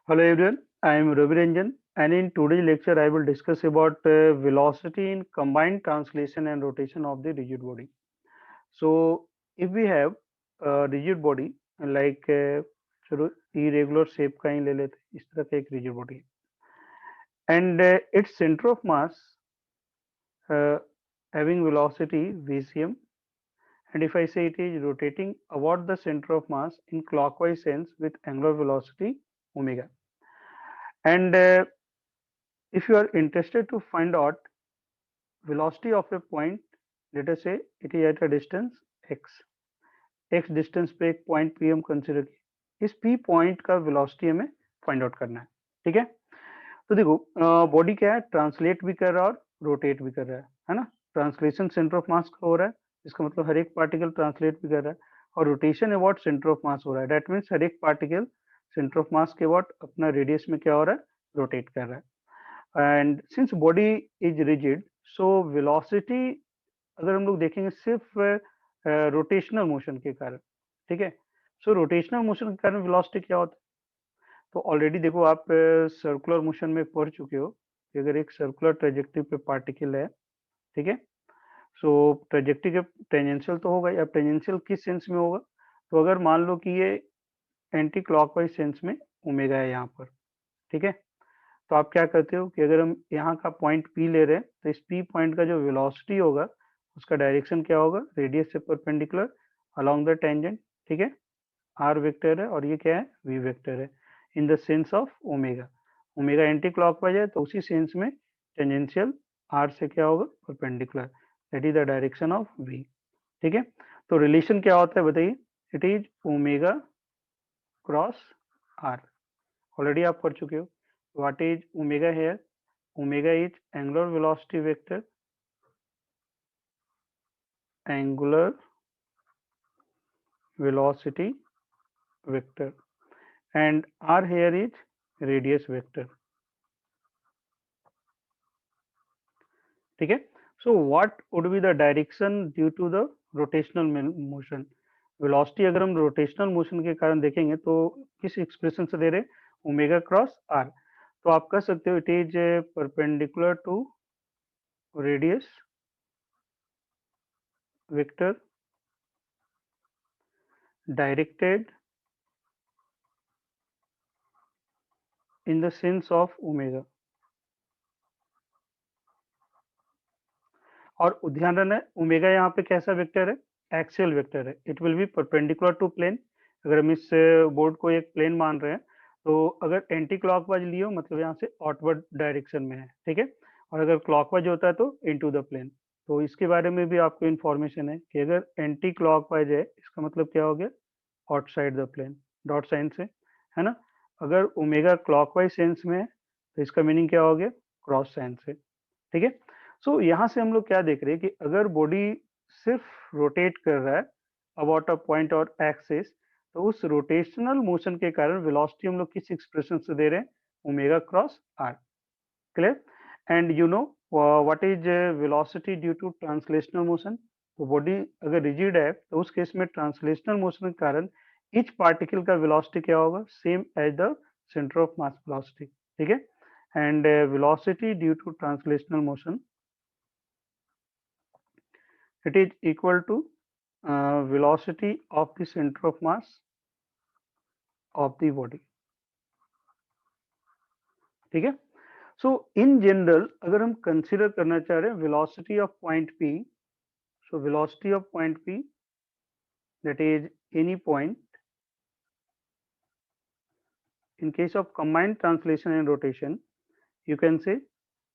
Hello everyone, I am Ravi Ranjan and in today's lecture I will discuss about velocity in combined translation and rotation of the rigid body. So if we have a rigid body like चलो irregular shape का ही ले लेते हैं, इस तरह का एक rigid body and its center of mass uh, having velocity Vcm, and if I say it is rotating about the center of mass in clockwise sense with angular velocity omega. And if you are interested to find out velocity of a point, let us say it is at a distance x, x distance पे एक point P हम consider किए, इस P point का velocity हमें find out करना है। ठीक है, तो देखो बॉडी क्या है, ट्रांसलेट भी कर रहा है और रोटेट भी कर रहा है ना। ट्रांसलेशन सेंटर ऑफ मास का हो रहा है, इसका मतलब हर एक पार्टिकल ट्रांसलेट भी कर रहा है, और रोटेशन अबाउट सेंटर ऑफ मास हो रहा है। दैट मीन्स हर एक पार्टिकल सेंटर ऑफ मास के अबाउट अपना रेडियस में क्या हो रहा है, रोटेट कर रहा है। And since body is rigid, so velocity अगर हम लोग देखेंगे सिर्फ रोटेशनल मोशन के कारण, ठीक है। सो रोटेशनल मोशन के कारण वेलोसिटी क्या होता है, तो ऑलरेडी देखो आप सर्कुलर मोशन में पढ़ चुके हो कि अगर एक सर्कुलर ट्रेजेक्टरी पे पार्टिकल है, ठीक है, सो ट्रेजेक्टरी के टेंजेंशियल तो होगा, या टेंजेंशियल किस सेंस में होगा, तो अगर मान लो कि ये एंटी क्लॉकवाइज सेंस में ओमेगा है यहाँ पर, ठीक है, तो आप क्या करते हो कि अगर हम यहाँ का पॉइंट पी ले रहे हैं तो इस पी पॉइंट का जो वेलोसिटी होगा उसका डायरेक्शन क्या होगा, रेडियस से परपेंडिकुलर अलोंग द टेंजेंट, ठीक है। आर वेक्टर है और ये क्या है, वी वेक्टर है, in the sense of omega. Omega anti clockwise है तो उसी सेंस में टेंजेंशियल आर से क्या होगा, perpendicular, that is the direction of V. ठीक है, तो रिलेशन क्या होता है बताइए, it is omega cross R, already आप पढ़ चुके हो। What is omega here, omega is angular velocity vector, angular velocity vector, and r here is radius vector. ठीक है, so what would be the direction due to the rotational motion? Velocity अगर हम rotational motion के कारण देखेंगे तो किस expression से दे रहे, ओमेगा क्रॉस आर, तो आप कह सकते हो it is perpendicular to radius vector directed in the sense of omega। और ध्यान रखना है ओमेगा यहाँ पे कैसा वेक्टर है, एक्सियल वेक्टर है, it will be perpendicular to plane. अगर हम इस बोर्ड को एक प्लेन मान रहे हैं तो अगर एंटी क्लॉकवाइज लिए हो मतलब यहाँ से आउटवर्ड डायरेक्शन में है, ठीक है, और अगर क्लॉकवाइज होता है तो इनटू द प्लेन। तो इसके बारे में भी आपको इन्फॉर्मेशन है कि अगर एंटी क्लॉकवाइज है इसका मतलब क्या हो गया, outside the plane, dot sign से, है ना। अगर ओमेगा क्लॉकवाइज सेंस में है तो इसका मीनिंग क्या हो गया, क्रॉस साइन से। ठीक है, सो यहाँ से हम लोग क्या देख रहे हैं कि अगर बॉडी सिर्फ रोटेट कर रहा है अबाउट अ पॉइंट और एक्सिस, तो उस रोटेशनल मोशन के कारण वेलोसिटी हम लोग किस एक्सप्रेशन से दे रहे हैं, omega cross R. Clear, and you know what is velocity due to translational motion, तो बॉडी अगर रिजिड है तो उस केस में ट्रांसलेशनल मोशन के कारण ईच पार्टिकल का वेलोसिटी क्या होगा, same as the centre of mass velocity. ठीक है, and velocity due to translational motion, it is equal to velocity of the center of mass of the body। ठीक है, so in general अगर हम consider करना चाह रहे हैं velocity of point P, so velocity of point P that is any point in case of combined translation and rotation, you can say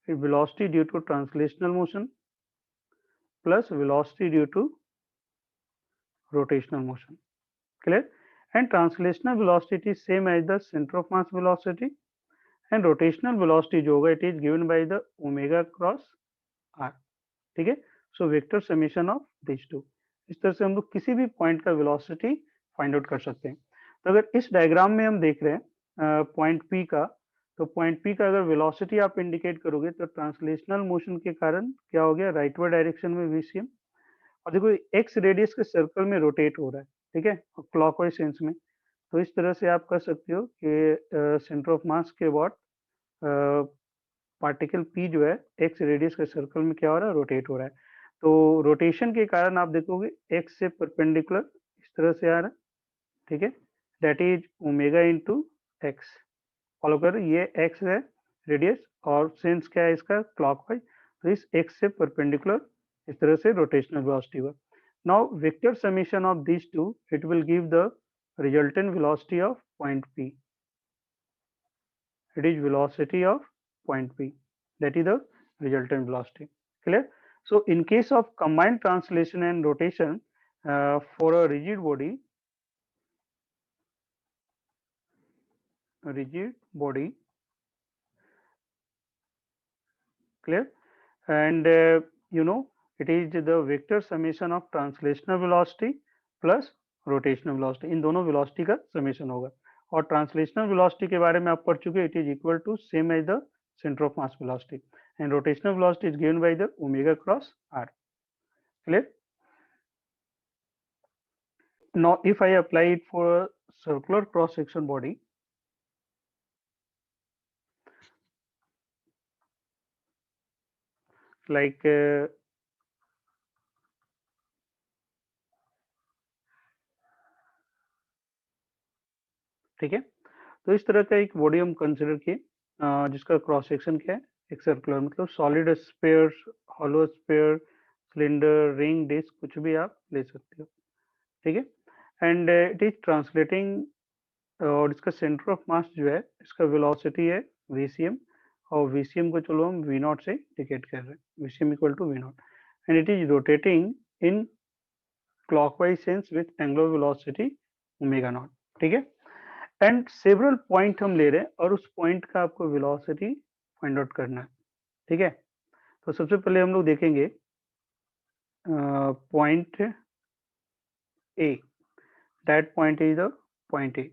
velocity due to translational motion plus velocity due to rotational motion। Clear, and translational velocity is same as the center of mass velocity, and rotational velocity जो होगा it is given by the omega cross R. ठीक है, so vector summation of this two, इस तरह से हम लोग किसी भी पॉइंट का वेलोसिटी फाइंड आउट कर सकते हैं। तो अगर इस डायग्राम में हम देख रहे हैं पॉइंट पी का, तो पॉइंट पी का अगर वेलोसिटी आप इंडिकेट करोगे तो ट्रांसलेशनल मोशन के कारण क्या हो गया, राइटवर्ड डायरेक्शन में वीसीएम, और देखो एक्स रेडियस के सर्कल में रोटेट हो रहा है, ठीक है, क्लॉकवाइज सेंस में, तो इस तरह से आप कर सकते हो कि सेंटर ऑफ मास के अबाउट पार्टिकल पी जो है एक्स रेडियस के सर्कल में क्या हो रहा है, रोटेट हो रहा है। तो रोटेशन के कारण आप देखोगे एक्स से परपेंडिकुलर इस तरह से आ रहा है, ठीक है, that is omega into x. Follow कर, ये एक्स है रेडियस और सेंस क्या है इसका, क्लॉकवाइज। तो इस एक्स से परपेंडिकुलर इस तरह से रोटेशनल वेलोसिटी हुआ। Now vector summation of this two, it will give the resultant velocity of point P. It is velocity of point P, that is the resultant velocity. Clear? So in case of combined translation and rotation, for a rigid body, clear, and it is the vector summation of translational velocity plus rotational velocity, इन दोनों velocity का summation होगा। और translational velocity के बारे में आप पढ़ चुके, it is equal to same as the center of mass velocity, and rotational velocity is given by the omega cross r. Clear? Now if I apply it for a circular cross section body, like ठीक है, तो इस तरह का एक body हम consider किए जिसका क्रॉस सेक्शन क्या है, एक सर्कुलर, मतलब solid sphere, hollow sphere, cylinder, ring, disc, कुछ भी आप ले सकते हो, ठीक है। एंड इट इज ट्रांसलेटिंग, और इसका सेंटर ऑफ मास जो है, इसका वेलोसिटी है VCM, और VCM को चलो हम V0 से इंडिकेट कर रहे हैं, VCM equal to V0, and it is rotating in clockwise sense with angular velocity omega naught, ठीक है। एंड सेवरल पॉइंट हम ले रहे हैं और उस पॉइंट का आपको वेलोसिटी फाइंड आउट करना है, ठीक है। तो सबसे पहले हम लोग देखेंगे point A, that point is the point A.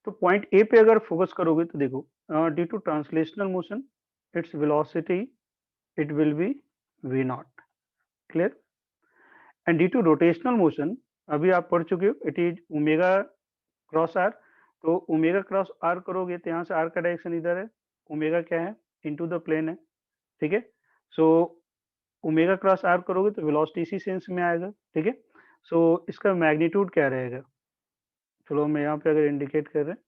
तो पॉइंट ए पे अगर फोकस करोगे तो देखो, due to translational motion its velocity it will be V0, clear. And due to rotational motion, अभी आप पढ़ चुके हो, it is omega cross R. तो ओमेगा क्रॉस आर करोगे तो यहाँ से आर का डायरेक्शन इधर है, ओमेगा क्या है, इनटू द प्लेन है, ठीक है। सो ओमेगा क्रॉस आर करोगे तो वेलोसिटी इसी सेंस में आएगा, ठीक है। सो इसका मैग्नीट्यूड क्या रहेगा, चलो हम यहाँ पे अगर इंडिकेट कर रहे हैं,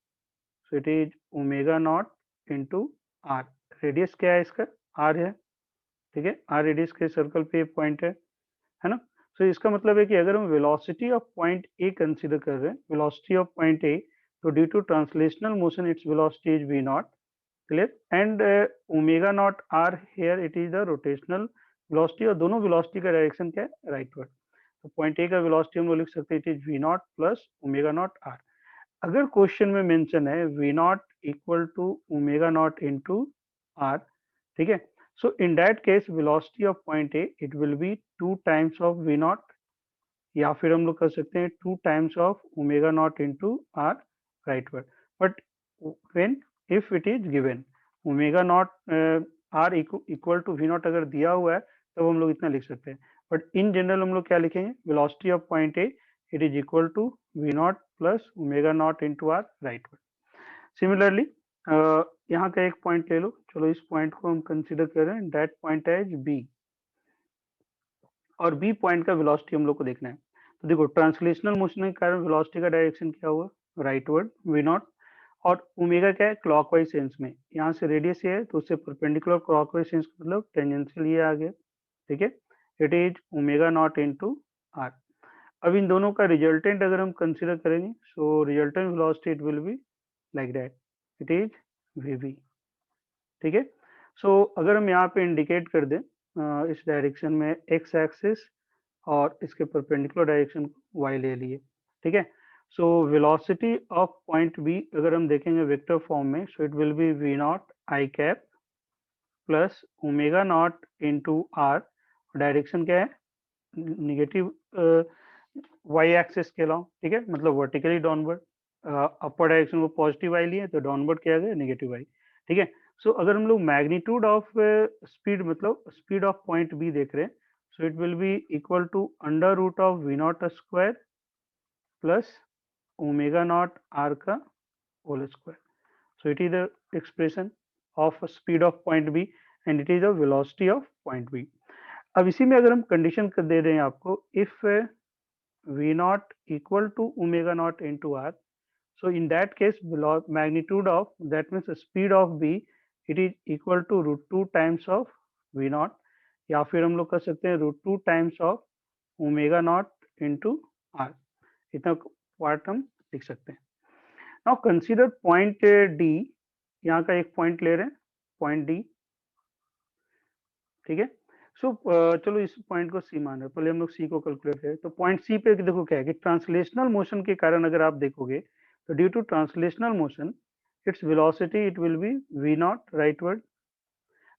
so it is omega not into R. Radius क्या है इसका, आर है, ठीक है, आर रेडियस के सर्कल पे पॉइंट है ना। सो इसका मतलब है कि अगर हम velocity of point A consider कर रहे हैं, वेलोसिटी ऑफ पॉइंट ए, तो due to translational motion its velocity is V0, clear, and omega naught r here it is the rotational velocity, और दोनों velocity का डायरेक्शन क्या है, राइटवर्ड। तो पॉइंट ए का वेलोसिटी हम लोग लिख सकते हैं, it is V0 plus omega not r. अगर क्वेश्चन में मेंशन है V0 equal to omega not into r, ठीक है, so in that case velocity of point A it will be 2 times of V0, या फिर हम लोग कर सकते हैं 2 times of omega not into are rightward. But when if it is given omega not r equal to V0 अगर दिया हुआ है तब हम लोग इतना लिख सकते हैं, बट इन जनरल हम लोग क्या लिखेंगे, velocity of point A it is equal to V0 plus omega not into are rightward. Similarly यहाँ का एक पॉइंट ले लो, चलो इस पॉइंट को हम कंसिडर कर रहे हैं, दैट पॉइंट है बी, और बी पॉइंट का वेलोसिटी हम लोग को देखना है। तो देखो ट्रांसलेशनल मोशन के कारण वेलोसिटी का डायरेक्शन क्या हुआ, राइटवर्ड V0, और ओमेगा क्या है, क्लॉकवाइज सेंस में, यहाँ से रेडियस ये है तो उससे परपेंडिकुलर क्लॉकवाइज सेंस मतलब टेंजेंशियल ये आ गया, ठीक है। It is omega not into are. अब इन दोनों का रिजल्टेंट अगर हम कंसिडर करेंगे, so resultant velocity it will be like that, it is VV, ठीक है। सो अगर हम यहाँ पे इंडिकेट कर दें इस डायरेक्शन में एक्स एक्सिस और इसके परपेंडिकुलर डायरेक्शन y ले लिए, ठीक है। So velocity of point B अगर हम देखेंगे वेक्टर फॉर्म में, so it will be V0 I cap plus omega not into R, direction क्या है, निगेटिव y एक्सिस के अलाउ, ठीक है, मतलब वर्टिकली डाउनवर्ड, अपर डायरेक्शन को पॉजिटिव y लिए तो डाउनवर्ड क्या गया, नेगेटिव y, ठीक है। सो अगर हम लोग मैग्नीट्यूड ऑफ स्पीड मतलब स्पीड ऑफ पॉइंट बी देख रहे हैं, so it will be equal to under root of V0 square plus omega not r का whole square. So it is the expression of speed of point B and it is the velocity of point B. अब इसी में अगर हम condition कर दे रहे हैं आपको, if V naught equal to omega naught into R, so in that case magnitude of, that means speed of B, it is equal to √2 times of V naught, या फिर हम लोग कर सकते हैं √2 times of omega not into R. इतना part हम लिख सकते हैं. Now consider point D. यहाँ का एक पॉइंट ले रहे हैं, पॉइंट डी. ठीक है. सो चलो इस पॉइंट को सी मान रहे हैं, पहले हम लोग सी को कैलकुलेट करें. तो पॉइंट सी पे देखो क्या है कि ट्रांसलेशनल मोशन के कारण अगर आप देखोगे तो due to translational motion its velocity it will be we naught rightward.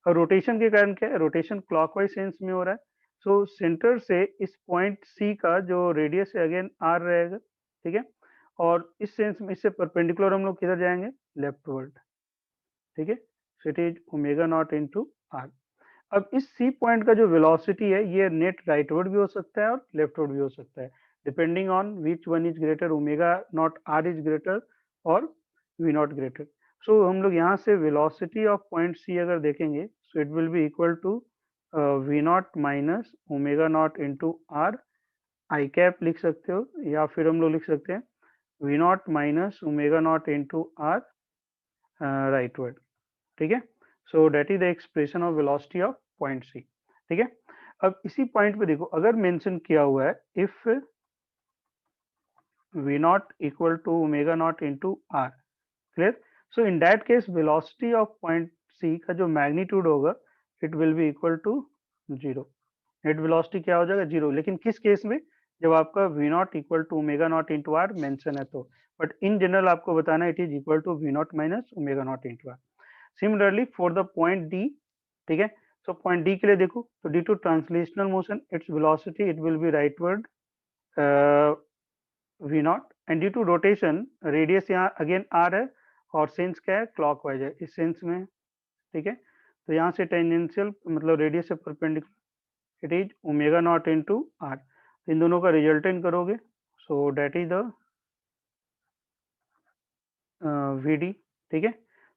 और रोटेशन के कारण क्या है, रोटेशन क्लॉकवाइज सेंस में हो रहा है. सो सेंटर से इस पॉइंट सी का जो रेडियस है अगेन आर रहेगा. ठीक है. और इस सेंस में इससे परपेंडिकुलर हम लोग किधर जाएंगे, लेफ्टवर्ड. ठीक है. So it is omega not into are. अब इस सी पॉइंट का जो वेलोसिटी है ये नेट राइटवर्ड भी हो सकता है और लेफ्टवर्ड भी हो सकता है, depending on which one is greater, omega not R is greater और वी नॉट ग्रेटर. सो हम लोग यहाँ से वेलोसिटी ऑफ पॉइंट सी अगर देखेंगे, so it will be equal to we naught minus omega not into R I cap लिख सकते हो, या फिर हम लोग लिख सकते हैं V naught minus omega not into R rightward. ठीक है. So that is the expression of velocity of point C. ठीक है. अब इसी पॉइंट पे देखो अगर मेंशन किया हुआ है if we not equal to omega not into R. Clear. So in that case velocity of point C का जो मैग्नीट्यूड होगा it will be equal to zero. Net velocity क्या हो जाएगा, जीरो. लेकिन किस केस में, जब आपका V not equal to omega not into R mention है तो. बट इन जनरल आपको बताना it is equal to we naught minus omega not into R. Similarly for the point D. ठीक है. सो पॉइंट डी के लिए देखो तो due to translational motion its velocity it will be rightward V not, and due to rotation radius यहाँ again R है और sense क्या है, क्लॉकवाइज है इस सेंस में. ठीक है. तो यहाँ से टेंजेंशियल मतलब रेडियस से perpendicular it is omega not into r. इन दोनों का रिजल्टेंट करोगे so that is the V D. ठीक है.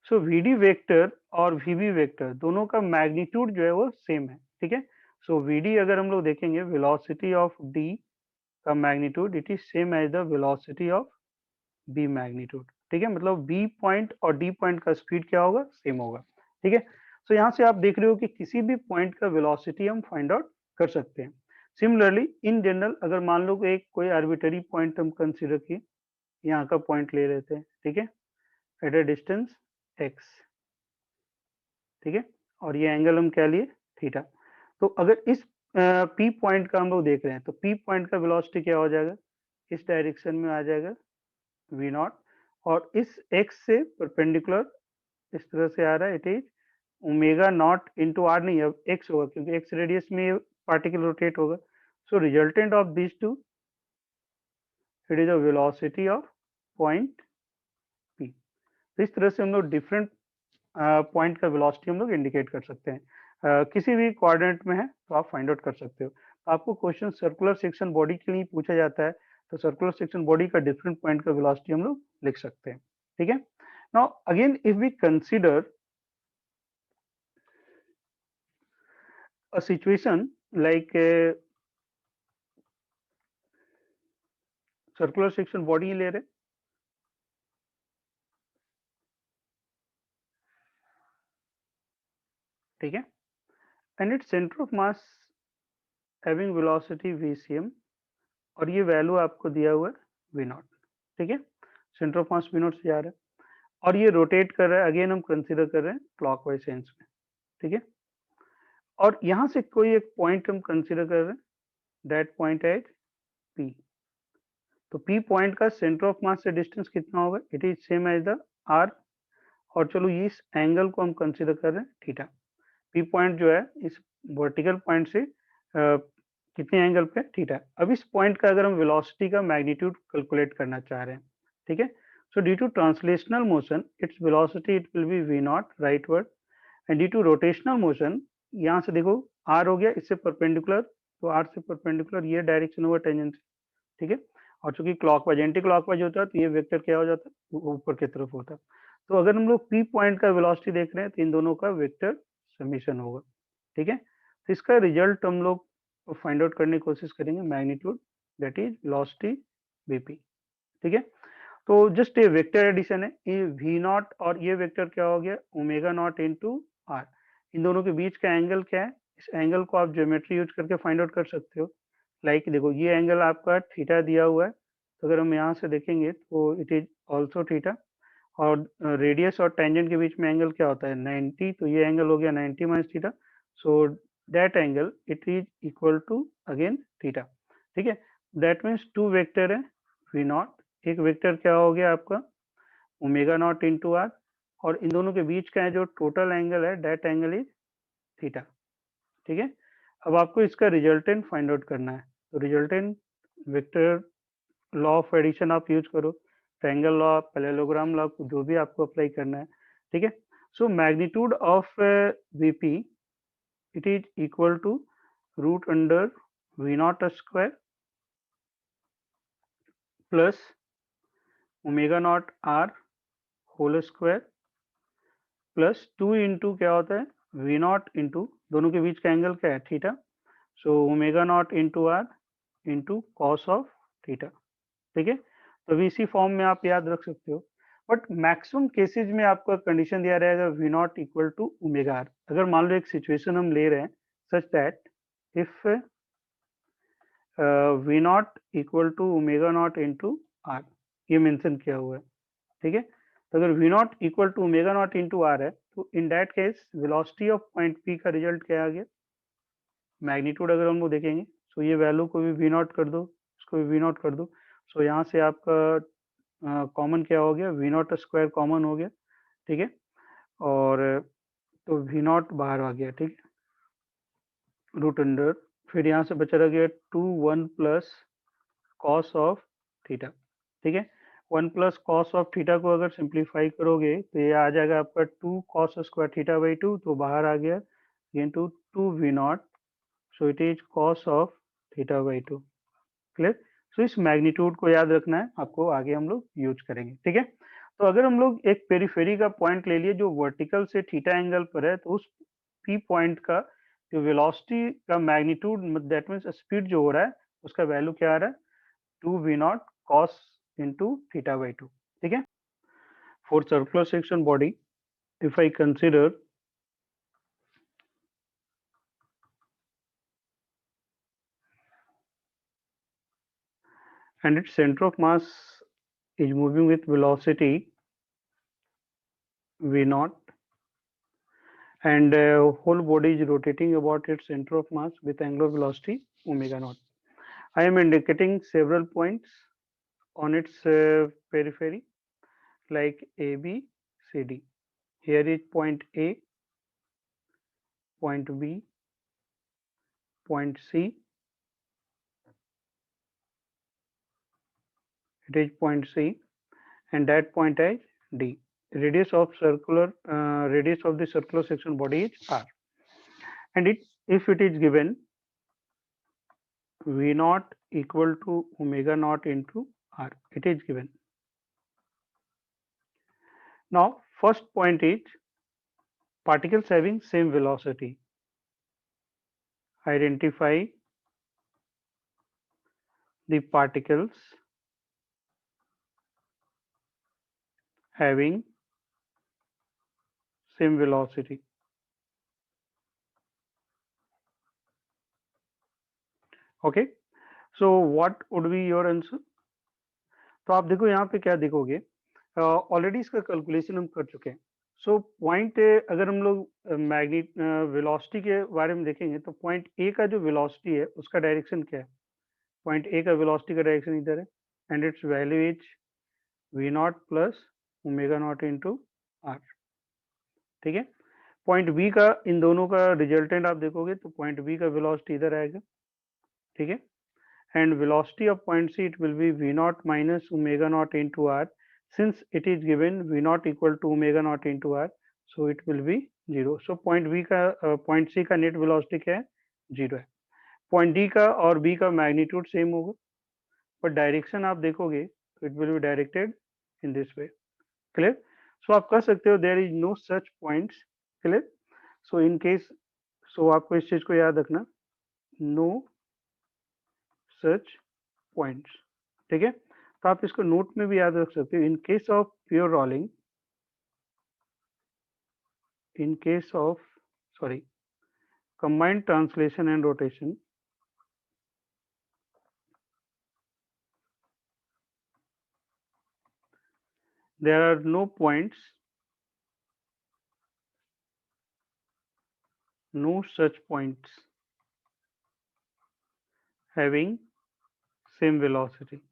सो वी डी वेक्टर और वी बी वेक्टर दोनों का मैग्नीट्यूड जो है वो सेम है. ठीक है. सो वी डी अगर हम लोग देखेंगे वेलोसिटी ऑफ डी का magnitude it is same as the velocity of B magnitude. ठीक है. मतलब बी पॉइंट और डी पॉइंट का स्पीड क्या होगा, सेम होगा. ठीक है. सो यहाँ से आप देख रहे हो कि किसी भी पॉइंट का वेलोसिटी हम फाइंड आउट कर सकते हैं. सिमिलरली इन जनरल अगर मान लो एक कोई आर्बिटरी पॉइंट हम कंसिडर किए, यहाँ का पॉइंट ले रहे थे. ठीक है. At a distance x. ठीक है. और ये एंगल हम क्या लिए, थीटा. तो अगर इस P पॉइंट का हम लोग देख रहे हैं तो P पॉइंट का वेलोसिटी क्या हो जाएगा, इस डायरेक्शन में आ जाएगा v नॉट, और इस x से परपेंडिकुलर इस तरह से आ रहा है it is omega not into R. नहीं, अब x होगा क्योंकि x रेडियस में ये पार्टिकल रोटेट होगा. So resultant of this two it is the velocity of point P. तो इस तरह से हम लोग डिफरेंट पॉइंट का वेलोसिटी हम लोग इंडिकेट कर सकते हैं. किसी भी कोऑर्डिनेट में है तो आप फाइंड आउट कर सकते हो. तो आपको क्वेश्चन सर्कुलर सेक्शन बॉडी के लिए पूछा जाता है तो सर्कुलर सेक्शन बॉडी का डिफरेंट पॉइंट का वेलोसिटी हम लोग लिख सकते हैं. ठीक है. Now again if we consider a situation like circular section body ले रहे. ठीक है. And its centre of mass having velocity vcm और ये वैल्यू आपको दिया हुआ है v नॉट. ठीक है. Centre of mass v not से जा रहा है और ये रोटेट कर रहा है. अगेन हम कंसीडर कर रहे हैं क्लॉकवाइज सेंस में. ठीक है. और यहाँ से कोई एक पॉइंट हम कंसीडर कर रहे हैं, दैट पॉइंट एट P. तो P पॉइंट का सेंटर ऑफ मास से डिस्टेंस कितना होगा, it is same as the R. और चलो इस एंगल को हम कंसीडर कर रहे हैं थीटा. P पॉइंट जो है इस वर्टिकल पॉइंट से कितने एंगल पे, थीटा. अब इस पॉइंट का अगर हम वेलोसिटी का मैग्नीट्यूड कैलकुलेट करना चाह रहे हैं. ठीक है. So due to translational motion its velocity it will be v nought rightward, and due to rotational motion यहाँ से देखो R हो गया इससे परपेंडिकुलर, तो R से परपेंडिकुलर ये डायरेक्शन होगा टेंजेंट. ठीक है. और चूंकि क्लॉकवाइज एंटी क्लॉकवाइज होता है तो ये वेक्टर क्या हो जाता है, ऊपर की तरफ होता है। तो अगर हम लोग पी पॉइंट का वेलोसिटी देख रहे हैं तो इन दोनों का वेक्टर समीशन होगा। ठीक है, तो इसका रिजल्ट हम लोग फाइंड आउट करने की कोशिश करेंगे, magnitude that is velocity BP. ठीक है, तो जस्ट ये वेक्टर एडिशन है, ये वी नॉट और ये वेक्टर क्या हो गया, ओमेगा नॉट इंटू आर। इन दोनों के बीच का एंगल क्या है, इस एंगल को आप ज्योमेट्री यूज करके फाइंड आउट कर सकते हो। लाइक देखो ये एंगल आपका थीटा दिया हुआ है, तो अगर हम यहाँ से देखेंगे तो इट इज ऑल्सो थीटा, और रेडियस और टेंजेंट के बीच में एंगल क्या होता है 90, तो ये एंगल हो गया 90 minus theta, so that angle it is equal to again theta. ठीक है, दैट मीन्स टू वेक्टर है वी नॉट, एक वेक्टर क्या हो गया आपका ओमेगा नॉट इंटू आर, और इन दोनों के बीच का जो टोटल एंगल है दैट एंगल इज थीटा। ठीक है, अब आपको इसका रिजल्टेंट फाइंड आउट करना है, तो resultant vector law of addition आप यूज करो, ट्रायंगल लॉ, पैरेललोग्राम लॉ, जो भी आपको अप्लाई करना है। ठीक है, so magnitude of VP it is equal to root under v nought square plus omega not r whole square plus 2 into क्या होता है वी नॉट इंटू दोनों के बीच का एंगल क्या है theta, so omega not into r into cos of theta. ठीक है, तो अभी इसी फॉर्म में आप याद रख सकते हो, बट मैक्सिमम केसेज में आपका कंडीशन दिया रहेगा v not equal to omega r. अगर मान लो एक सिचुएशन हम ले रहे हैं such that if we not equal to omega not into r, ये मेंशन किया हुआ है। ठीक है, तो अगर v not equal to omega not into r है तो in that case velocity of point P का रिजल्ट क्या आ गया, मैग्नीट्यूड अगर हम लोग देखेंगे सो ये वैल्यू को भी वी नॉट कर दो, इसको भी वी नॉट कर दो, सो यहाँ से आपका कॉमन क्या हो गया वी नॉट स्क्वायर कॉमन हो गया। ठीक है, और तो वी नॉट बाहर आ गया। ठीक है, रूट अंडर फिर यहाँ से बचा रह गया 2 1 प्लस कॉस ऑफ थीटा। ठीक है, 1 प्लस कॉस ऑफ थीटा को अगर सिंप्लीफाई करोगे तो ये आ जाएगा आपका 2 कॉस स्क्वायर थीटा बाई 2, तो बाहर आ गया into 2 we not, so it is cos of theta by 2। Clear, so इस मैग्नीट्यूड को याद रखना है आपको, आगे हम लोग यूज करेंगे। ठीक है, तो अगर हम लोग एक पेरीफेरी का पॉइंट ले लिए जो वर्टिकल से थीटा एंगल पर है, तो उस पी पॉइंट का जो वेलोसिटी का मैग्नीट्यूड दैट मीन्स स्पीड जो हो रहा है उसका वैल्यू क्या आ रहा है 2 we nought cos into theta by 2। ठीक है, for circular section body if I consider and its center of mass is moving with velocity v naught, and whole body is rotating about its center of mass with angular velocity omega naught. I am indicating several points on its periphery like A, B, C, D. Here is point A, point B, point C, it is point C, and that point is D. Radius of the circular section body is R, and if it is given V naught equal to omega naught into R, it is given. Now first point is particles having same velocity. Identify the particles having same velocity. Okay, so what would be your answer? तो आप देखो यहाँ पे क्या देखोगे, already इसका calculation हम कर चुके हैं। सो पॉइंट अगर हम लोग मैग्नेट वेलोसिटी के बारे में देखेंगे तो पॉइंट ए का जो वेलोसिटी है उसका डायरेक्शन क्या है, पॉइंट ए का वेलोसिटी का डायरेक्शन इधर है, and its value is v nought plus omega not into r. ठीक है, पॉइंट बी का इन दोनों का रिजल्टेंट आप देखोगे तो पॉइंट बी का वेलोसिटी इधर आएगा। ठीक है, and velocity of point C it will be v naught minus omega naught into r, since it is given v naught equal to omega naught into r, so it will be 0. so point B का point C का net velocity क्या है 0 है, point D का और B का magnitude same होगा, पर डायरेक्शन आप देखोगे तो it will be directed in this way. Clear? So आप कर सकते हो there is no such points. Clear? So in case, so आपको इस चीज को याद रखना, नो सच पॉइंट्स। ठीक है? तो आप इसको नोट में भी याद रख सकते हो। In case of pure rolling, in case of, sorry, combined translation and rotation, there are no points, no such points having same velocity।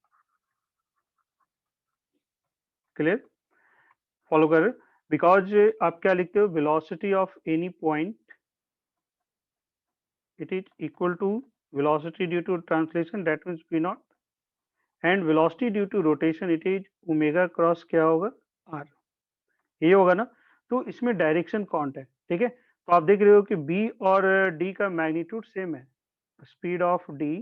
Clear? Follow कर? बिकॉज आप क्या लिखते हो, velocity of any point, it is equal to velocity due to translation, that means v naught, and velocity due to rotation, it is omega cross क्या होगा, r। ये होगा ना? तो इसमें डायरेक्शन कौन है? ठीक है? तो आप देख रहे हो कि b और d का मैग्नीट्यूड सेम है। Speed of d,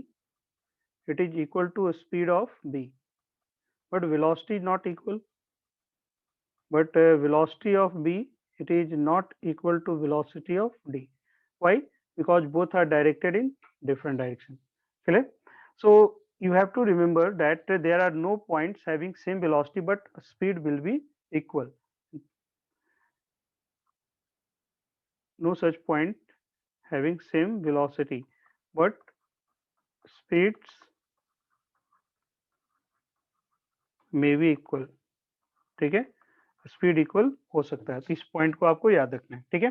it is equal to speed of b, but velocity is not equal, but velocity of b, it is not equal to velocity of d। Why? Because both are directed in different direction। Clear? So you have to remember that there are no points having same velocity but speed will be equal। No such point having same velocity but speeds may be equal। ठीक है? Speed equal हो सकता है, तो इस point को आपको याद रखना है। ठीक है?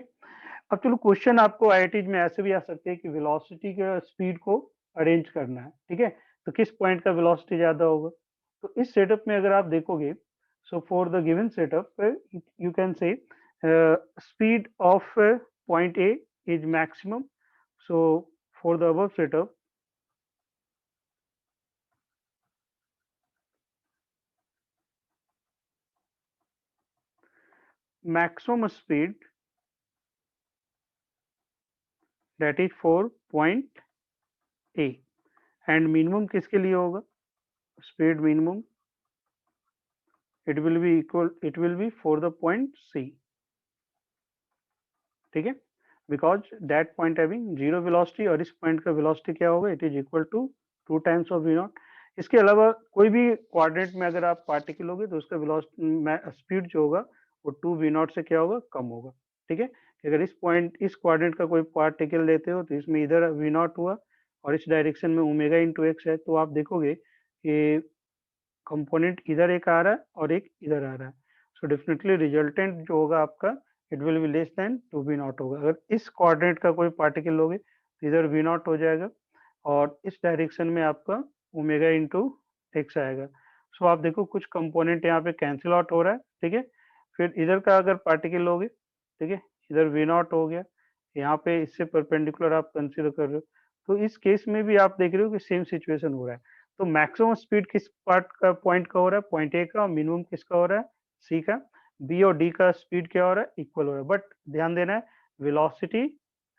अब चलो, क्वेश्चन आपको आईआईटीज में ऐसे भी आ सकते हैं कि वेलोसिटी के स्पीड को अरेंज करना है। ठीक है? तो किस पॉइंट का वेलोसिटी ज्यादा होगा? तो इस सेटअप में अगर आप देखोगे, so for the given setup you can say speed of point A is maximum. So for the above setup, maximum speed that is for point A, and minimum किसके लिए होगा? Speed minimum, it will be equal, it will be for the point C। ठीक है? Because that point having zero velocity, और इस point का velocity क्या होगा? It is equal to 2 times of v nought. इसके अलावा कोई भी कोऑर्डिनेट में अगर आप पार्टिकल लोगे तो उसका वेलोसिटी स्पीड जो होगा वो 2 v0 से क्या होगा? कम होगा। ठीक है? कि अगर इस पॉइंट, इस कोऑर्डिनेट का कोई पार्टिकल लेते हो तो इसमें इधर v0 हुआ और इस डायरेक्शन में ओमेगा इंटू एक्स है, तो आप देखोगे कि कंपोनेंट इधर एक आ रहा है और एक इधर आ रहा है। सो डेफिनेटली रिजल्टेंट जो होगा आपका, it will be less than 2v0 होगा। अगर इस कोऑर्डिनेट का कोई पार्टिकल लोगे तो इधर v0 हो जाएगा और इस डायरेक्शन में आपका ओमेगा इंटू एक्स आएगा। सो आप देखो कुछ कंपोनेंट यहाँ पे कैंसिल आउट हो रहा है। ठीक है? फिर इधर का अगर पार्टिकल लोगे, ठीक है, इधर v0 हो गया, यहाँ पे इससे परपेंडिकुलर आप कंसिडर कर रहे हो, तो इस केस में भी आप देख रहे हो कि सेम सिचुएशन हो रहा है। तो मैक्सिमम स्पीड किस पार्ट का, पॉइंट का हो रहा है? पॉइंट ए का। और मिनिमम किसका हो रहा है? सी का। बी और डी का स्पीड क्या हो रहा है? इक्वल हो रहा है। बट ध्यान देना है, velocity,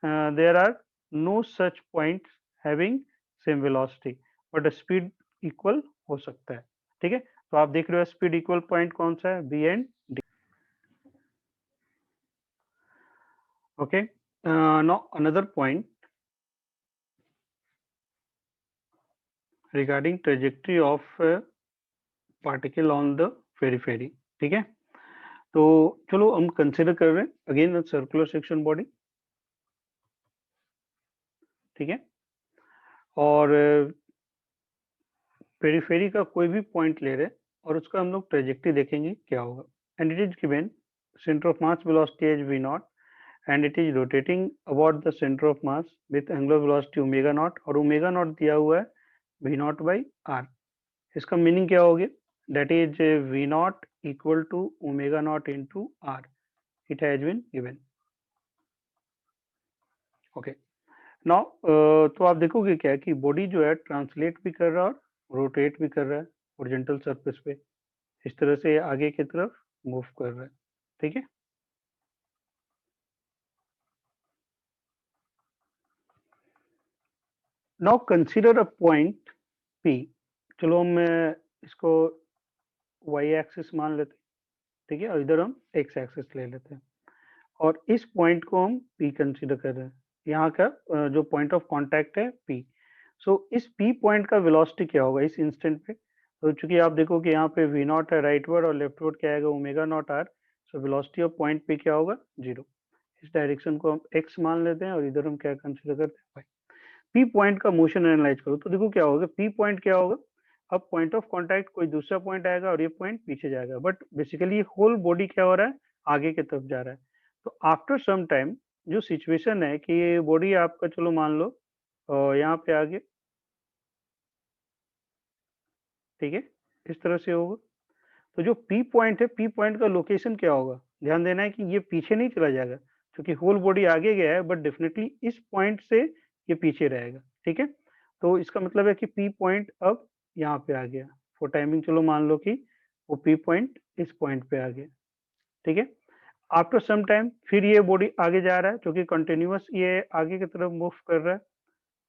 there are no such point having same velocity, but speed equal हो सकता है। ठीक है? तो आप देख रहे हो स्पीड इक्वल पॉइंट कौन सा है? B and D. Okay, now another point regarding trajectory of particle on the periphery। ठीक है? तो चलो हम कंसिडर कर रहे हैं अगेन सर्कुलर सेक्शन बॉडी। ठीक है? और पेरिफेरी का कोई भी पॉइंट ले रहे हैं और उसका हम लोग ट्रेजेक्ट्री देखेंगे क्या होगा। And it is given centre of mass velocity as v not, and it is rotating about the centre of mass with angular velocity omega nought, और ओमेगा नॉट दिया हुआ है वी नॉट बाई आर। इसका meaning क्या हो गया? That is v not equal to omega not into r. It has been given. Okay, now तो आप देखोगे क्या कि बॉडी जो है ट्रांसलेट भी कर रहा है और रोटेट भी कर रहा है ओरिजेंटल सरफेस पे, इस तरह से आगे की तरफ मूव कर रहा है। ठीक है? Now consider a point P. चलो हम इसको वाई एक्सिस मान लेते हैं, ठीक है, और इधर हम एक्स एक्सिस ले लेते हैं और इस पॉइंट को हम पी कंसीडर कर रहे हैं। यहाँ का जो पॉइंट ऑफ कांटेक्ट है पी। सो इस पी पॉइंट का वेलोसिटी क्या होगा इस इंस्टेंट पे? तो चूंकि आप देखो कि यहाँ पे वी नॉट है राइट वर्ड और लेफ्ट वर्ड क्या आएगा omega not r. So velocity of point पे क्या होगा? जीरो। इस डायरेक्शन को हम एक्स मान लेते हैं और इधर हम क्या कंसीडर करते हैं? पी पॉइंट का मोशन एनालाइज करो तो देखो क्या होगा, पी पॉइंट क्या होगा? अब पॉइंट ऑफ कांटेक्ट कोई दूसरा पॉइंट आएगा और ये पॉइंट पीछे जाएगा, बट बेसिकली होल बॉडी क्या हो रहा है? आगे की तरफ जा रहा है। तो आफ्टर सम टाइम जो सिचुएशन है कि ये बॉडी आपका, चलो मान लो यहाँ पे आगे, ठीक है, इस तरह से होगा। तो जो पी पॉइंट है, पी पॉइंट का लोकेशन क्या होगा? ध्यान देना है कि ये पीछे नहीं चला जाएगा क्योंकि होल बॉडी आगे गया है, बट डेफिनेटली इस पॉइंट से ये पीछे रहेगा, ठीक है। तो इसका मतलब है कि पी पॉइंट अब यहाँ पे आ गया फॉर टाइमिंग। चलो मान लो कि वो पी पॉइंट इस पॉइंट पे आ गया, ठीक है। आफ्टर सम टाइम फिर ये बॉडी आगे जा रहा है क्योंकि कंटिन्यूअस ये आगे की तरफ मूव कर रहा है,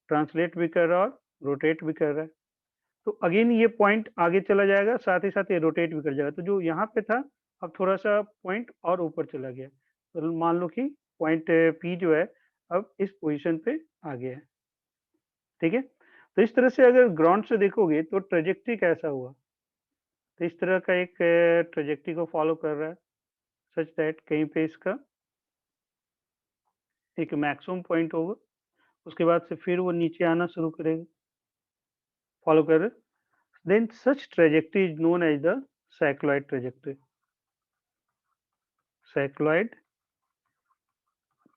ट्रांसलेट भी कर रहा है और रोटेट भी कर रहा है। तो अगेन ये पॉइंट आगे चला जाएगा, साथ ही साथ ये रोटेट भी कर जाएगा। तो जो यहाँ पे था अब थोड़ा सा पॉइंट और ऊपर चला गया। तो मान लो कि पॉइंट पी जो है अब इस पोजीशन पे आ गया है, ठीक है। तो इस तरह से अगर ग्राउंड से देखोगे तो ट्रेजेक्ट्री कैसा हुआ? तो इस तरह का एक ट्रेजेक्ट्री को फॉलो कर रहा है, सच दैट कहीं पे इसका एक मैक्सिमम पॉइंट होगा, उसके बाद से फिर वो नीचे आना शुरू करेगा, फॉलो कर रहे। Then such trajectory is known as the cycloid trajectory. Cycloid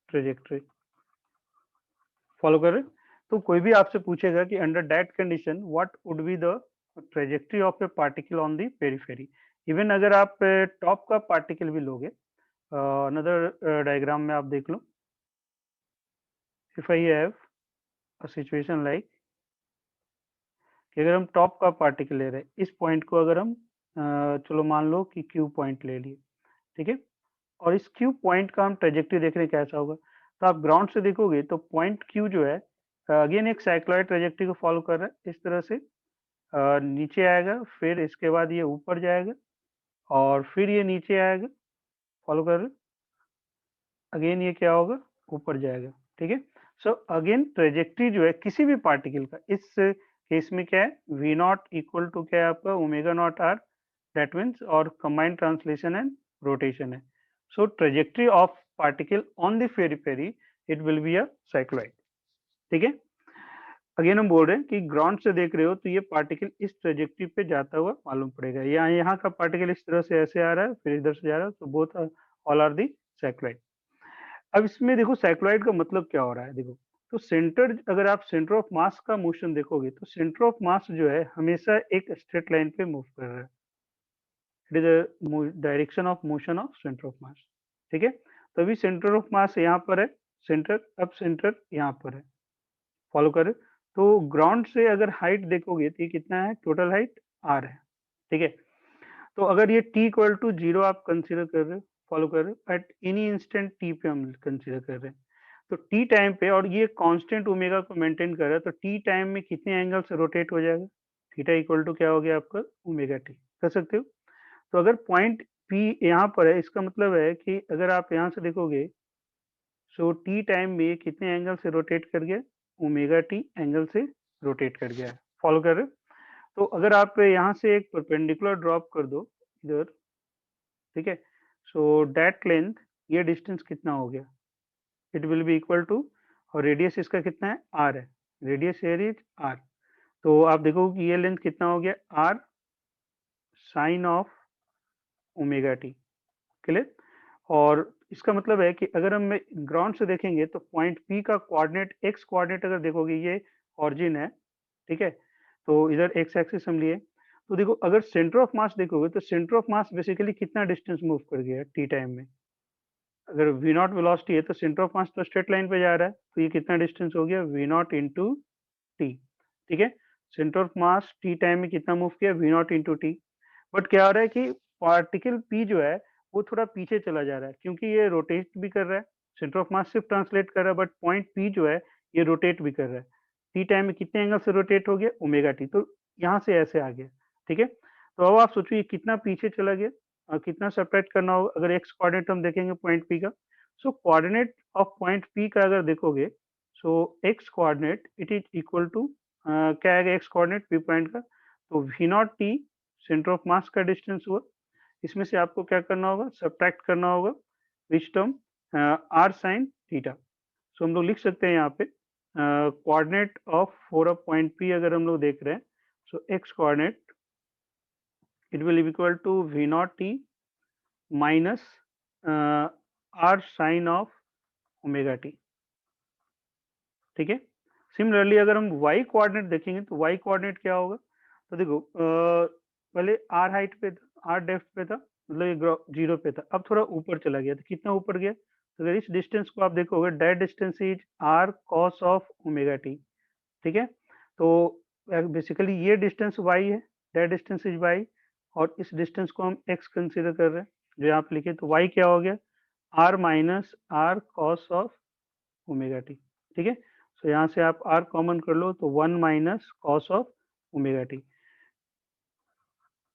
trajectory follow कर रहे। तो कोई भी आपसे पूछेगा कि under that condition what would be the trajectory of a particle on the periphery. Even अगर आप टॉप का पार्टिकल भी लोगे, अनदर डायग्राम में आप देख लो, if I have a situation like कि अगर हम टॉप का पार्टिकल ले रहे हैं, इस पॉइंट को अगर हम चलो मान लो कि क्यू पॉइंट ले लिए, ठीक है, और इस क्यू पॉइंट का हम ट्रेजेक्ट्री देख रहे हैं कैसा होगा। तो आप ग्राउंड से देखोगे तो पॉइंट क्यू जो है अगेन एक साइक्लॉइड ट्रेजेक्ट्री को फॉलो कर रहा है इस तरह से, नीचे आएगा, फिर इसके बाद ये ऊपर जाएगा और फिर ये नीचे आएगा, फॉलो कर रहे, अगेन ये क्या होगा? ऊपर जाएगा, ठीक है। सो अगेन ट्रेजेक्ट्री जो है किसी भी पार्टिकल का इस केस में क्या है? वी नॉट इक्वल टू क्या है आपका? Omega not r, that means, और कंबाइंड ट्रांसलेशन एंड रोटेशन है। So trajectory of particle on the periphery it will be a cycloid, ठीक है। अगेन हम बोल रहे हैं कि ग्राउंड से देख रहे हो तो ये पार्टिकल इस ट्रेजेक्ट्री पे जाता हुआ मालूम पड़ेगा। यहाँ का पार्टिकल इस तरह से ऐसे आ रहा है, फिर इधर से जा रहा है, तो both all are the cycloid. अब इसमें देखो साइक्लॉइड का मतलब क्या हो रहा है, देखो। तो सेंटर, अगर आप सेंटर ऑफ मास का मोशन देखोगे तो सेंटर ऑफ मास जो है हमेशा एक स्ट्रेट लाइन पे मूव कर रहा है। It is direction of motion of centre of मास, ठीक है। तो अभी सेंटर ऑफ मास यहाँ पर है, सेंटर, अब सेंटर यहाँ पर है, फॉलो करें। तो ग्राउंड से अगर हाइट देखोगे तो ये कितना है? टोटल हाइट आर है, ठीक है। तो अगर ये टी इक्वल टू जीरो आप कंसिडर कर रहे हो, फॉलो कर रहे हो, एट एनी इंस्टेंट टी पे हम कंसिडर कर रहे हैं, तो टी टाइम पे, और ये कांस्टेंट ओमेगा को मेंटेन कर रहा है, तो टी टाइम में कितने एंगल से रोटेट हो जाएगा? थीटा इक्वल टू क्या हो गया आपका? ओमेगा टी, कर सकते हो। तो अगर पॉइंट पी यहाँ पर है, इसका मतलब है कि अगर आप यहाँ से देखोगे, सो टी टाइम में कितने एंगल से रोटेट कर गया? ओमेगा टी एंगल से रोटेट कर गया है, फॉलो कर रहे हो। तो अगर आप यहाँ से एक परपेंडिकुलर ड्रॉप कर दो इधर, ठीक है, सो दैट लेंथ, ये डिस्टेंस कितना हो गया? It will be equal to, और रेडियस इसका कितना है? आर है, रेडियस एयर इज आर। तो आप देखो कि ये लेंथ कितना हो गया? R sine of omega t, clear. और इसका मतलब है कि अगर हम ग्राउंड से देखेंगे तो पॉइंट पी का कोऑर्डिनेट, एक्स कोऑर्डिनेट अगर देखोगे, ये ऑरिजिन है, ठीक है। तो इधर एक्स एक्सिस हम लिए, तो देखो अगर सेंटर ऑफ मास देखोगे तो सेंटर ऑफ मास बेसिकली कितना डिस्टेंस मूव कर गया टी टाइम में? अगर वी नॉट वेलोसिटी है तो सेंटर ऑफ मास तो स्ट्रेट लाइन पे जा रहा है, तो ये कितना डिस्टेंस हो गया? वी नॉट इंटू टी, ठीक है। Centre of mass t time में कितना मूव किया? V nought into t. But क्या हो रहा है कि पार्टिकल पी जो है वो थोड़ा पीछे चला जा रहा है क्योंकि ये रोटेट भी कर रहा है, सेंटर ऑफ मास सिर्फ ट्रांसलेट कर रहा है, बट पॉइंट पी जो है ये रोटेट भी कर रहा है। टी टाइम में कितने एंगल से रोटेट हो गया? Omega T. तो यहाँ से ऐसे आ गया, ठीक है। तो अब आप सोचो ये कितना पीछे चला गया और कितना सब्ट्रैक्ट करना होगा। अगर एक्स कोऑर्डिनेट हम देखेंगे पॉइंट पी का, so coordinate of point P का अगर देखोगे, so x coordinate it is equal to क्या आएगा एक्स कोऑर्डिनेट पी पॉइंट का, तो V not t centre of mass का डिस्टेंस हुआ। इसमें से आपको क्या करना होगा, सब्ट्रैक्ट करना होगा which term r sine theta. So हम लोग लिख सकते हैं यहाँ पे coordinate of for a point P अगर हम लोग देख रहे हैं, so x coordinate it will be equal to v naught t minus r sin of omega t, ठीक है। सिमिलरली अगर हम y कोऑर्डिनेट देखेंगे तो y कोऑर्डिनेट क्या होगा, तो देखो पहले r हाइट पे था, r डेप्थ पे था, मतलब ये जीरो पे था, अब थोड़ा ऊपर चला गया, तो कितना ऊपर गया, तो अगर इस डिस्टेंस को आप देखोगे that distance is r cos of omega t, ठीक है। तो बेसिकली ये डिस्टेंस y है, दैट डिस्टेंस इज y, और इस डिस्टेंस को हम x कंसीडर कर रहे हैं, जो यहाँ पे लिखे, तो y क्या हो गया, r minus r cos of omega t, ठीक है। तो यहाँ से आप r कॉमन कर लो तो 1 minus cos of omega t,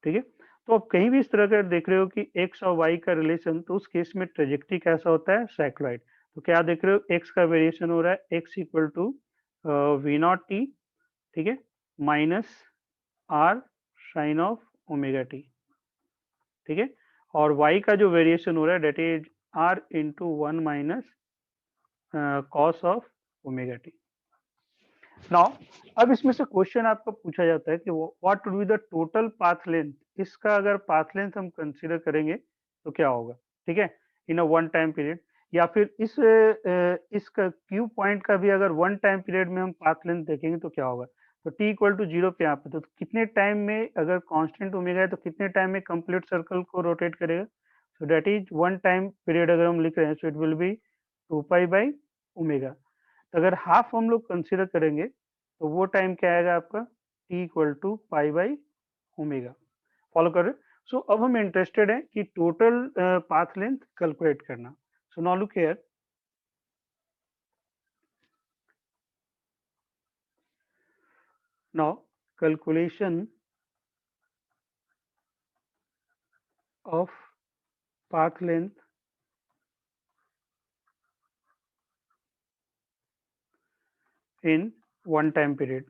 ठीक है। तो आप कहीं भी इस तरह का देख रहे हो कि x और y का रिलेशन, तो उस केस में ट्रेजेक्टरी कैसा होता है, साइक्लॉइड। तो क्या देख रहे हो, x का वेरिएशन हो रहा है x equal to we not t, ठीक है, minus r sine of omega t, ठीक है। और y का जो वेरिएशन हो रहा है that is r into 1 minus cos of omega t. Now अब इसमें से क्वेश्चन आपको पूछा जाता है कि what would be the total path length, इसका अगर पाथ लेंथ हम कंसीडर करेंगे तो क्या होगा, ठीक है, इन अ वन टाइम पीरियड, या फिर इसका क्यू पॉइंट का भी अगर वन टाइम पीरियड में हम पाथ लेंथ देखेंगे तो क्या होगा। तो t इक्वल टू जीरो पे यहाँ पे, तो कितने टाइम में, अगर कांस्टेंट ओमेगा है तो कितने टाइम में कंप्लीट सर्कल को रोटेट करेगा, सो that is one time period अगर हम लिख रहे हैं, so it will be 2 pi by omega. तो अगर हाफ हम लोग कंसीडर करेंगे तो वो टाइम क्या आएगा आपका, t equal to pi by omega. Follow कर रहे हो। सो अब हम इंटरेस्टेड हैं कि टोटल पाथ लेंथ कैलकुलेट करना। So now look here, now calculation of path length in one time period,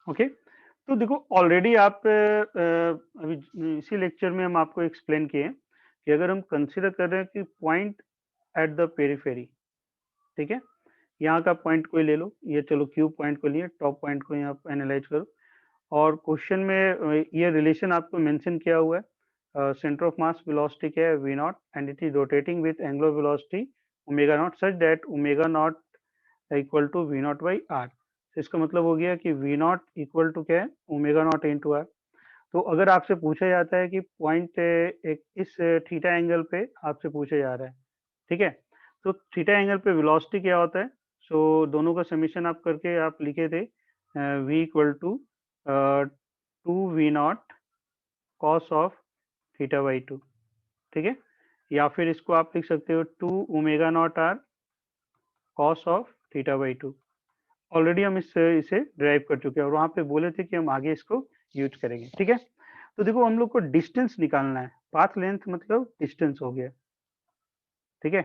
okay. तो देखो ऑलरेडी आप अभी इसी लेक्चर में हम आपको एक्सप्लेन किए कि अगर हम कंसीडर कर रहे हैं कि पॉइंट एट द पेरिफेरी, ठीक है, यहाँ का पॉइंट कोई ले लो, ये चलो क्यू पॉइंट को लिए, टॉप पॉइंट को यहाँ एनालाइज करो, और क्वेश्चन में ये रिलेशन आपको मेंशन किया हुआ है, सेंटर ऑफ मास वेलोसिटी क्या है, v not, and it is rotating with angular velocity omega nought such that omega nought equal to we nought by r. इसका मतलब हो गया कि वी नॉट इक्वल टू क्या है, ओमेगा नॉट इंटू आर। तो अगर आपसे पूछा जाता है कि पॉइंट एक इस थीटा एंगल पे आपसे पूछा जा रहा है, ठीक है, तो थीटा एंगल पे वेलोसिटी क्या होता है, सो दोनों का समीशन आप करके आप लिखे थे v equal to 2v0 cos of theta by two, ठीक है, या फिर इसको आप लिख सकते हो 2 omega not r cos of theta by two. Already हम इसे ड्राइव कर चुके हैं और वहां पे बोले थे कि हम आगे इसको यूज करेंगे, ठीक है। तो देखो हम लोग को डिस्टेंस निकालना है, पाथ लेंथ मतलब डिस्टेंस हो गया, ठीक है,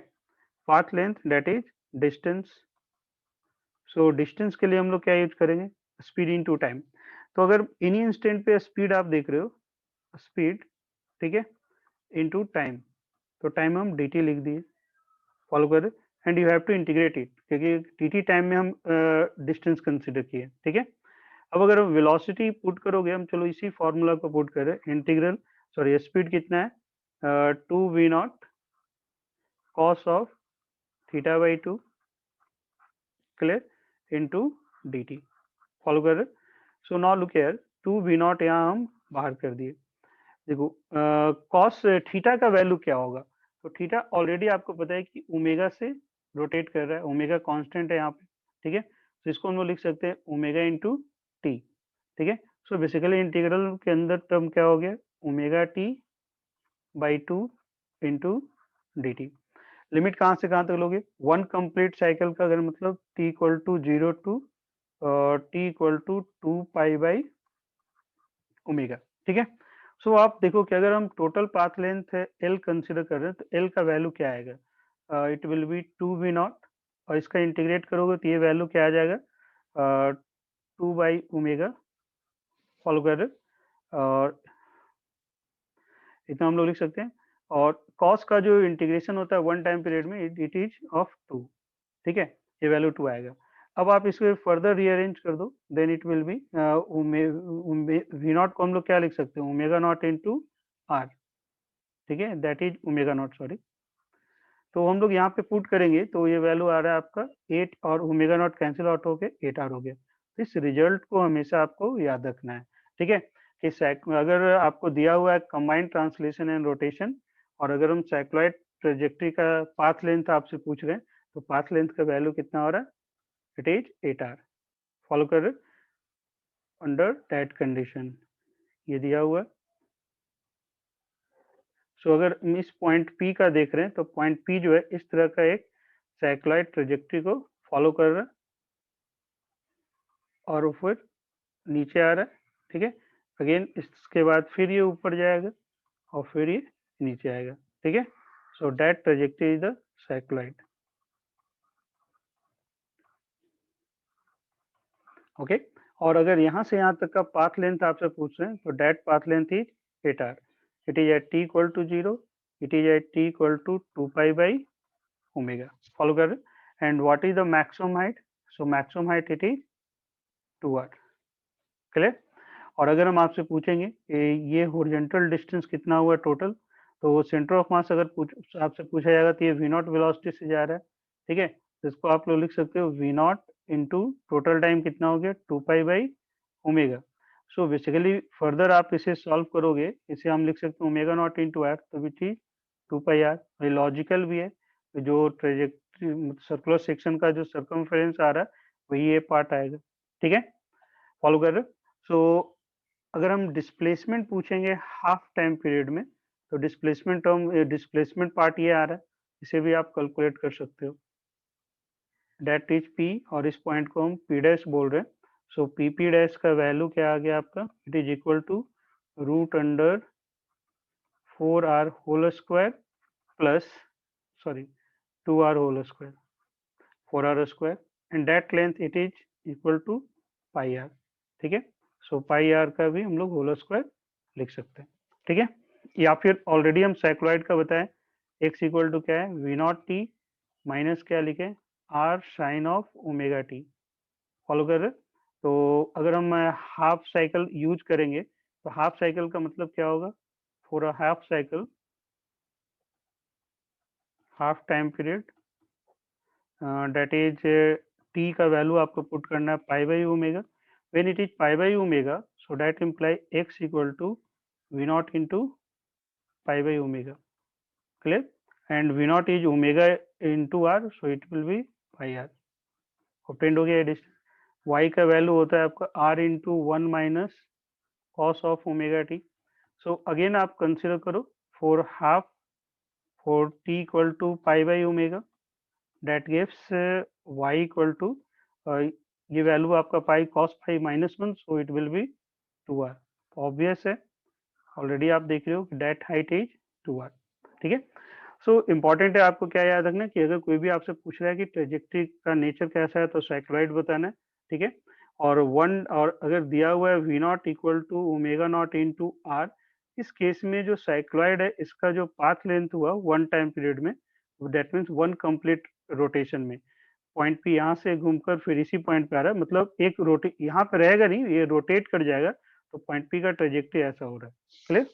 path length that is distance. So distance के लिए हम लोग क्या यूज करेंगे, स्पीड इनटू टाइम। तो अगर इन्हीं इंस्टेंट पे स्पीड आप देख रहे हो, स्पीड, ठीक है, इनटू टाइम, तो टाइम हम dt लिख दिए, फॉलो कर, and you have to integrate it, क्योंकि dt टाइम में हम डिस्टेंस कंसीडर किए, ठीक है। अब अगर हम वेलोसिटी पुट करोगे, हम चलो इसी फॉर्मूला को पुट करें, इंटीग्रल, सॉरी स्पीड कितना है 2v0 cos of theta by to, clear, into dt, follow कर रहे। So now look here, 2v0 यहाँ हम बाहर कर दिए। देखो कॉस थीटा का वैल्यू क्या होगा, तो थीटा ऑलरेडी आपको पता है कि ओमेगा से रोटेट कर रहा है, ओमेगा कांस्टेंट है यहाँ पे, ठीक है। तो इसको हम लोग लिख सकते हैं ओमेगा इंटू टी, ठीक है। सो बेसिकली इंटीग्रल के अंदर टर्म क्या हो गया, omega T by two into D T. Limit कहाँ से कहाँ तक लोगे, वन कंप्लीट साइकिल का अगर मतलब t equal to 0 to t equal to 2 pi by omega, ठीक है। सो आप देखो कि अगर हम total path length l consider कर रहे हैं तो l का वैल्यू क्या आएगा, इट विल बी 2v0 और इसका इंटीग्रेट करोगे तो ये वैल्यू क्या आ जाएगा, 2/ओमेगा, फॉलो कर रहे और इतना हम लोग लिख सकते हैं। और कॉस का जो इंटीग्रेशन होता है वन टाइम पीरियड में इट इज ऑफ 2, ठीक है, ये वैल्यू 2 आएगा। अब आप इसको फर्दर रीअरेंज कर दो, then it will be we nought को हम लोग क्या लिख सकते हैं, ओमेगा नॉट इंटू आर, ठीक है, that is omega not, sorry. तो हम लोग यहाँ पे पुट करेंगे तो ये वैल्यू आ रहा है आपका 8 और ओमेगा नॉट कैंसिल आउट हो गया 8 आर हो गया। तो इस रिजल्ट को हमेशा आपको याद रखना है, ठीक है, कि अगर आपको दिया हुआ है कंबाइंड ट्रांसलेशन एंड रोटेशन और अगर हम साइक्लॉइड ट्रेजेक्ट्री का पाथ लेंथ आपसे पूछ रहे हैं तो पाथ लेंथ का वैल्यू कितना हो रहा है, इट इज 8 आर, फॉलो कर अंडर दैट कंडीशन, ये दिया हुआ है। सो अगर हम इस पॉइंट पी का देख रहे हैं तो पॉइंट पी जो है इस तरह का एक साइक्लॉइड ट्रेजेक्ट्री को फॉलो कर रहा है और फिर नीचे आ रहा है, ठीक है। अगेन इसके बाद फिर ये ऊपर जाएगा और फिर ये नीचे आएगा, ठीक है। So that trajectory is the cycloid, okay. और अगर यहाँ से यहाँ तक का पाथ लेंथ आपसे पूछ रहे हैं तो that path length is 8 r, it is at t equal to 0, it is at t equal to 2 pi by omega, follow कर रहे। And what is the maximum height, so maximum height it is 2 r, clear. और अगर हम आपसे पूछेंगे ये horizontal distance कितना हुआ टोटल, तो सेंटर ऑफ मास अगर आपसे पूछा जाएगा तो ये वी नॉट वेलोसिटी से जा रहा है, ठीक है। तो इसको आप लोग लिख सकते हो v nought into total time कितना हो गया 2 pi by omega. So basically further आप इसे सॉल्व करोगे, इसे हम लिख सकते हैं ओमेगा नॉट इंटू आर, तो विच इज 2 पाई आर। ये लॉजिकल भी है, जो ट्रेजेक्ट्री सर्कुलर सेक्शन का जो सर्कमफेरेंस आ रहा है वही ये पार्ट आएगा, ठीक है, फॉलो कर रहे हो। सो अगर हम डिस्प्लेसमेंट पूछेंगे हाफ टाइम पीरियड में तो डिस्प्लेसमेंट टर्म डिस्प्लेसमेंट पार्ट ये आ रहा है, इसे भी आप कैलकुलेट कर सकते हो, डेट इज पी और इस पॉइंट को हम पी डैश बोल रहे हैं। सो पी पी डैश का वैल्यू क्या आ गया आपका, it is equal to root under 4r whole square plus sorry 2r whole square 4r square and that length it is equal to pi r, ठीक है। सो पाई आर का भी हम लोग होल स्क्वायर लिख सकते हैं, ठीक है। या फिर ऑलरेडी हम साइक्लॉइड का बताएं, एक्स इक्वल टू क्या है वी नॉट टी माइनस क्या लिखे r sine of omega t, follow कर रहे। तो अगर हम हाफ साइकिल यूज करेंगे तो हाफ साइकिल का मतलब क्या होगा, for a half cycle half time period that is t का वैल्यू आपको पुट करना है pi by omega, when it is pi by omega so that imply x equal to we nought into pi by omega, clear, and v naught is omega into r so it will be pi r, obtained हो गया ये distance. y का value होता है आपका r into 1 minus cos of omega t. So again आप consider करो for half for t equal to pi by omega that gives y equal to ये वैल्यू आपका pi cos pi minus 1 so it will be 2r, obvious है, already आप देख रहे हो कि डेट हाइट इज 2r, ठीक है। सो इम्पॉर्टेंट है आपको क्या याद रखना कि अगर कोई भी आपसे पूछ रहा है कि ट्रेजेक्ट्री का नेचर कैसा है तो साइक्लॉइड बताना है, ठीक है। और वन और अगर दिया हुआ है v not equal to omega not into r, इस केस में जो साइक्लॉइड है इसका जो पाथ लेंथ हुआ वन टाइम पीरियड में that means one complete rotation में पॉइंट पी यहाँ से घूमकर फिर इसी पॉइंट पे आ रहा है, मतलब एक रोटेट यहाँ पे रहेगा नहीं, ये रोटेट कर जाएगा, तो पॉइंट पी का ट्रेजेक्ट्री ऐसा हो रहा है, क्लियर।